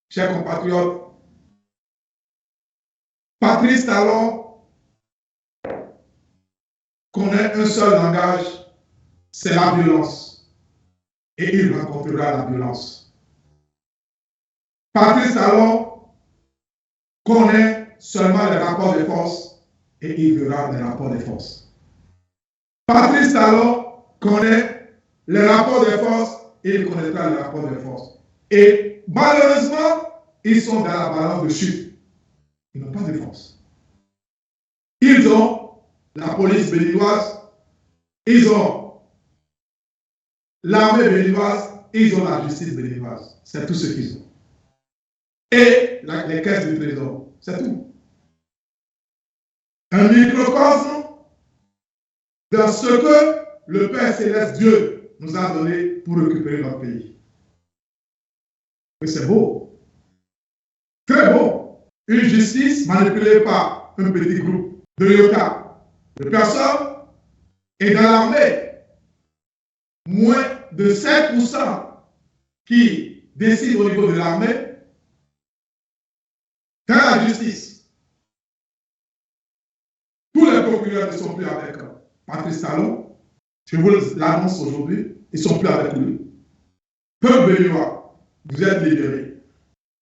Chers compatriotes, Patrice Talon connaît un seul langage, c'est la violence. Et il rencontrera la violence. Patrice Talon connaît seulement les rapports de force et il verra les rapports de force. Patrice Talon connaît les rapports de force et il connaîtra les rapports de force. Et malheureusement, ils sont dans la balance de chute. Ils n'ont pas de force. Ils ont la police béninoise, ils ont l'armée béninoise, ils ont la justice béninoise. C'est tout ce qu'ils ont. Et les caisses du trésor, c'est tout. Un microcosme dans ce que le Père Céleste Dieu nous a donné pour récupérer notre pays. Et c'est beau. Très beau. Une justice manipulée par un petit groupe de l'État, de personnes, et dans l'armée, moins de 5% qui décident au niveau de l'armée. Dans la justice, tous les procureurs ne sont plus avec Patrice Talon. Je vous l'annonce aujourd'hui, ils ne sont plus avec lui. Peuple béninois, vous êtes libérés.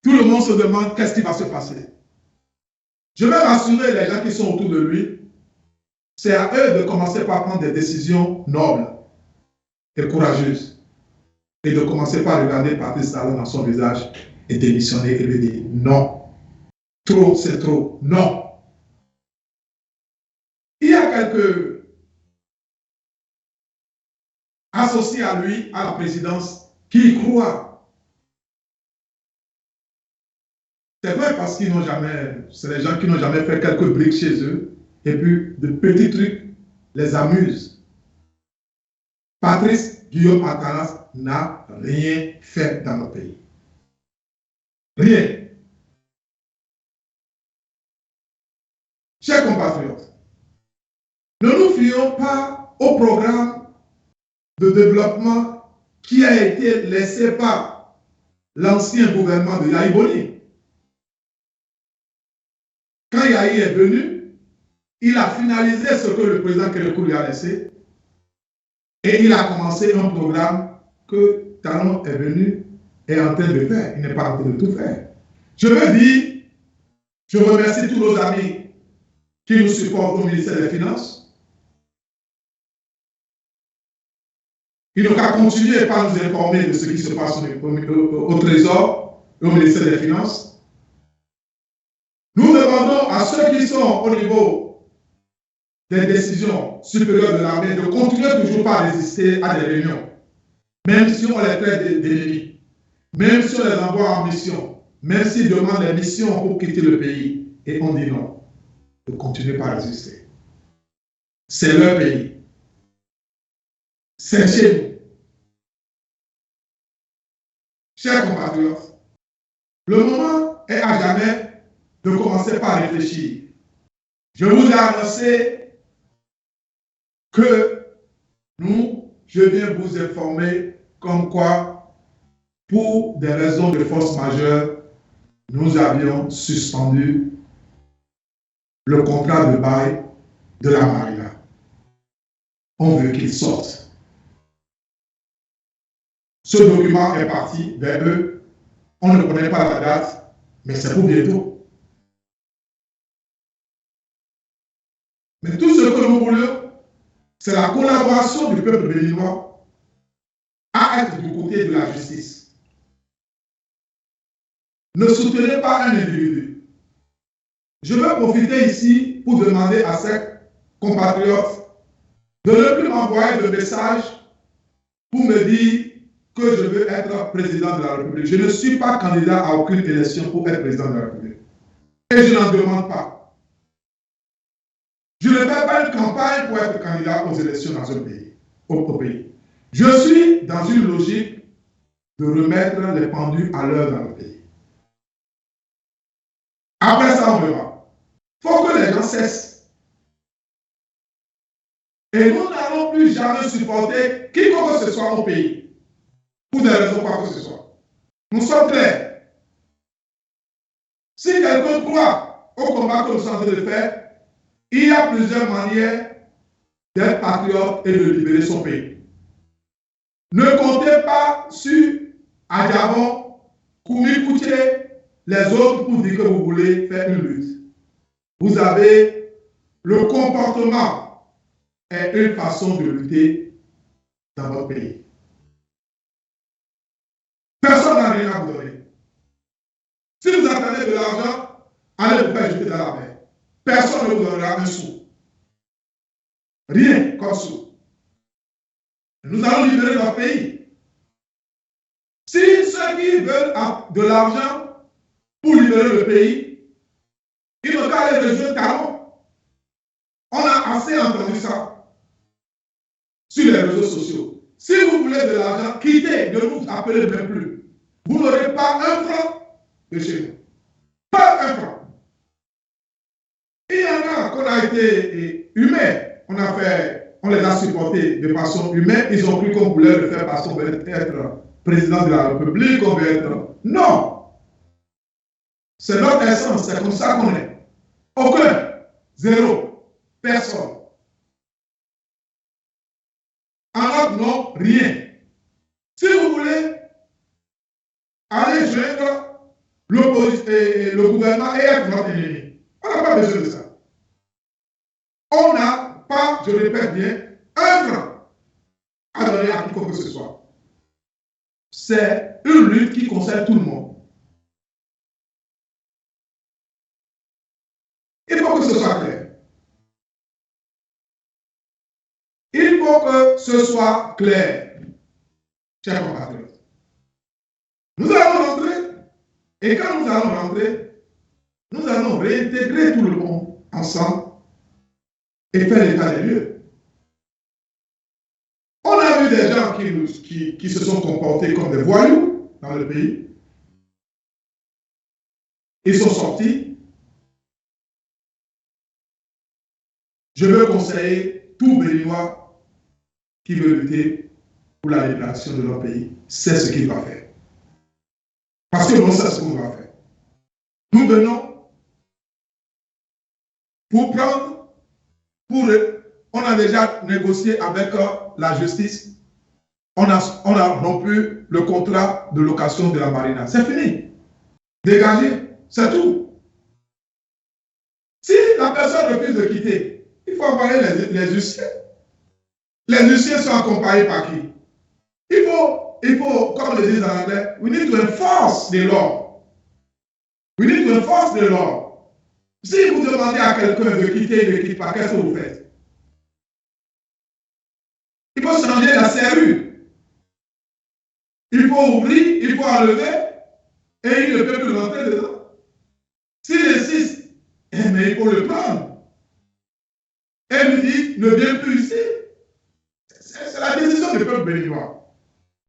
Tout le monde se demande qu'est-ce qui va se passer. Je vais rassurer les gens qui sont autour de lui. C'est à eux de commencer par prendre des décisions nobles et courageuses. Et de commencer par regarder Patrice Talon dans son visage et démissionner et lui dire non. Trop, c'est trop. Non. Il y a quelques associés à lui, à la présidence, qui y croient. C'est vrai parce qu'ils n'ont jamais, c'est les gens qui n'ont jamais fait quelques briques chez eux, et puis de petits trucs les amusent. Patrice Guillaume Athanas n'a rien fait dans notre pays. Rien. Chers compatriotes, ne nous fions pas au programme de développement qui a été laissé par l'ancien gouvernement de Yahi Boni. Quand Yahi est venu, il a finalisé ce que le président Kérékou lui a laissé et il a commencé un programme que Talon est venu et est en train de faire. Il n'est pas en train de tout faire. Je veux dire, je remercie tous nos amis qui nous supportent au ministère des Finances. Il n'ont qu'à continuer par nous informer de ce qui se passe au Trésor et au ministère des Finances. Nous demandons à ceux qui sont au niveau des décisions supérieures de l'armée de continuer toujours par résister à des réunions, même si on les traite d'ennemis, même si on les envoie en mission, même s'ils demandent des missions pour quitter le pays, et on dit non, de continuer par résister. C'est leur pays. C'est chez nous. Chers compatriotes, le moment est à jamais de commencer par réfléchir. Je vous ai annoncé que je viens vous informer comme quoi, pour des raisons de force majeure, nous avions suspendu le contrat de bail de la Marina. On veut qu'il sorte. Ce document est parti vers eux. On ne connaît pas la date, mais c'est pour bientôt. Mais tout ce que nous voulons, c'est la collaboration du peuple béninois à être du côté de la justice. Ne soutenez pas un individu. Je veux profiter ici pour demander à ces compatriotes de ne plus m'envoyer de messages pour me dire que je veux être président de la République. Je ne suis pas candidat à aucune élection pour être président de la République. Et je n'en demande pas. Je ne fais pas une campagne pour être candidat aux élections dans un pays, au pays. Je suis dans une logique de remettre les pendules à l'heure dans le pays. Après ça, on verra. Il faut que les gens cessent. Et nous n'allons plus jamais supporter quiconque que ce soit au pays, pour des raisons quoi que ce soit. Nous sommes clairs. quelqu'un croit au combat que nous sommes en train de faire, il y a plusieurs manières d'être patriote et de libérer son pays. Ne comptez pas sur Adjabon, Koumi Kouché, les autres pour dire que vous voulez faire une lutte. Vous avez le comportement est une façon de lutter dans votre pays. Personne n'a rien à vous donner. Si vous attendez de l'argent, allez vous faire jeter dans la mer. Personne ne vous donnera un sou. Rien comme sou. Nous allons libérer notre pays. Si ceux qui veulent de l'argent pour libérer le pays, ils n'ont qu'à aller rejoindre Talon. On a assez entendu ça sur les réseaux sociaux. Si vous voulez de l'argent, quittez, ne vous appelez même plus. Vous n'aurez pas un franc de chez nous. Pas un franc. Il y en a qu'on a été humains. On les a supportés de façon humaine. Ils ont cru qu'on voulait le faire parce qu'on voulait être président de la République, on veut être... Non! C'est notre essence, c'est comme ça qu'on est. Aucun, zéro, personne. En notre nom, rien. Si vous voulez aller joindre le gouvernement et être notre ennemi, on n'a pas besoin de ça. On n'a pas, je répète bien, un franc à donner à quiconque que ce soit. C'est une lutte qui concerne tout le monde. Il faut que ce soit clair. Il faut que ce soit clair, chers compatriotes. Nous allons rentrer, et quand nous allons rentrer, nous allons réintégrer tout le monde ensemble et faire l'état des lieux. On a vu des gens qui se sont comportés comme des voyous dans le pays. Ils sont sortis. Je veux conseiller tout Béninois qui veut lutter pour la libération de leur pays. C'est ce qu'il va faire. Parce que nous, c'est ce qu'on va faire. Nous venons pour prendre, on a déjà négocié avec la justice. On a rompu le contrat de location de la marina. C'est fini. Dégagé. C'est tout. Si la personne refuse de quitter, il faut envoyer les huissiers. Les huissiers sont accompagnés par qui? Il faut, comme le disent en anglais, we need to enforce the law. We need to enforce the law. Si vous demandez à quelqu'un de quitter, il ne quitte pas, qu'est-ce que vous faites? Il faut changer la serrure. Il faut ouvrir, il faut enlever, et il ne peut plus rentrer dedans. S'il insiste, mais il faut le prendre. Et lui dit, ne viens plus ici. C'est la décision du peuple béninois.